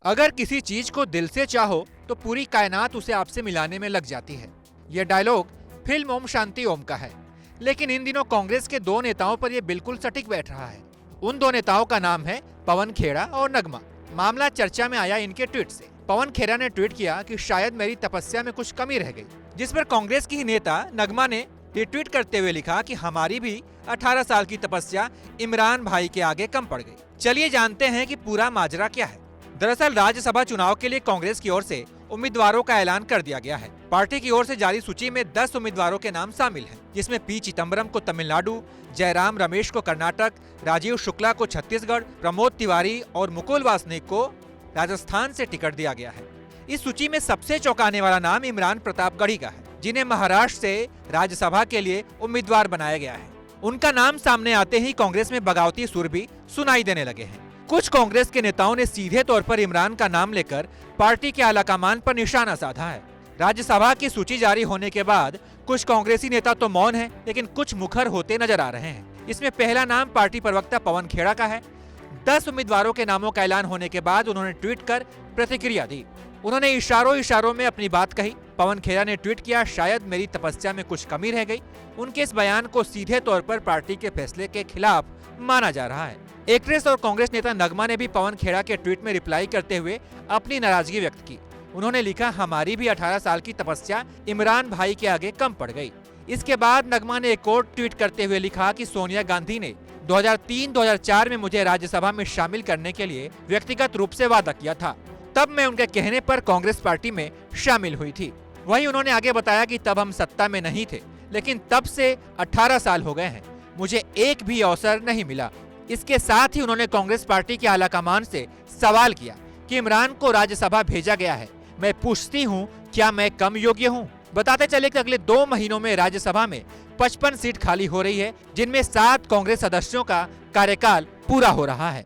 अगर किसी चीज को दिल से चाहो तो पूरी कायनात उसे आपसे मिलाने में लग जाती है। यह डायलॉग फिल्म ओम शांति ओम का है, लेकिन इन दिनों कांग्रेस के दो नेताओं पर यह बिल्कुल सटीक बैठ रहा है। उन दो नेताओं का नाम है पवन खेड़ा और नगमा। मामला चर्चा में आया इनके ट्वीट से। पवन खेड़ा ने ट्वीट किया कि शायद मेरी तपस्या में कुछ कमी रह गई, जिस पर कांग्रेस की ही नेता नगमा ने ट्वीट करते हुए लिखा कि हमारी भी 18 साल की तपस्या इमरान भाई के आगे कम पड़ गई। चलिए जानते हैं कि पूरा माजरा क्या है। दरअसल राज्यसभा चुनाव के लिए कांग्रेस की ओर से उम्मीदवारों का ऐलान कर दिया गया है। पार्टी की ओर से जारी सूची में 10 उम्मीदवारों के नाम शामिल हैं, जिसमें पी चिदम्बरम को तमिलनाडु, जयराम रमेश को कर्नाटक, राजीव शुक्ला को छत्तीसगढ़, प्रमोद तिवारी और मुकुल वासनिक को राजस्थान से टिकट दिया गया है। इस सूची में सबसे चौंकाने वाला नाम इमरान प्रतापगढ़ी का है, जिन्हें महाराष्ट्र से राज्यसभा के लिए उम्मीदवार बनाया गया है। उनका नाम सामने आते ही कांग्रेस में बगावती सुर भी सुनाई देने लगे हैं। कुछ कांग्रेस के नेताओं ने सीधे तौर पर इमरान का नाम लेकर पार्टी के आलाकमान पर निशाना साधा है। राज्यसभा की सूची जारी होने के बाद कुछ कांग्रेसी नेता तो मौन हैं, लेकिन कुछ मुखर होते नजर आ रहे हैं। इसमें पहला नाम पार्टी प्रवक्ता पवन खेड़ा का है। 10 उम्मीदवारों के नामों का ऐलान होने के बाद उन्होंने ट्वीट कर प्रतिक्रिया दी। उन्होंने इशारों में अपनी बात कही। पवन खेड़ा ने ट्वीट किया, शायद मेरी तपस्या में कुछ कमी रह गई। उनके इस बयान को सीधे तौर पर पार्टी के फैसले के खिलाफ माना जा रहा है। एक्ट्रेस और कांग्रेस नेता नगमा ने भी पवन खेड़ा के ट्वीट में रिप्लाई करते हुए अपनी नाराजगी व्यक्त की। उन्होंने लिखा, हमारी भी 18 साल की तपस्या इमरान भाई के आगे कम पड़ गई। इसके बाद नगमा ने एक और ट्वीट करते हुए लिखा कि सोनिया गांधी ने 2003-2004 में मुझे राज्यसभा में शामिल करने के लिए व्यक्तिगत रूप से वादा किया था। तब मैं उनके कहने पर कांग्रेस पार्टी में शामिल हुई थी। वहीं उन्होंने आगे बताया कि तब हम सत्ता में नहीं थे, लेकिन तब से 18 साल हो गए हैं, मुझे एक भी अवसर नहीं मिला। इसके साथ ही उन्होंने कांग्रेस पार्टी के आलाकमान से सवाल किया कि इमरान को राज्यसभा भेजा गया है, मैं पूछती हूं, क्या मैं कम योग्य हूं? बताते चले कि अगले 2 महीनों में राज्यसभा में 55 सीट खाली हो रही है, जिनमें 7 कांग्रेस सदस्यों का कार्यकाल पूरा हो रहा है।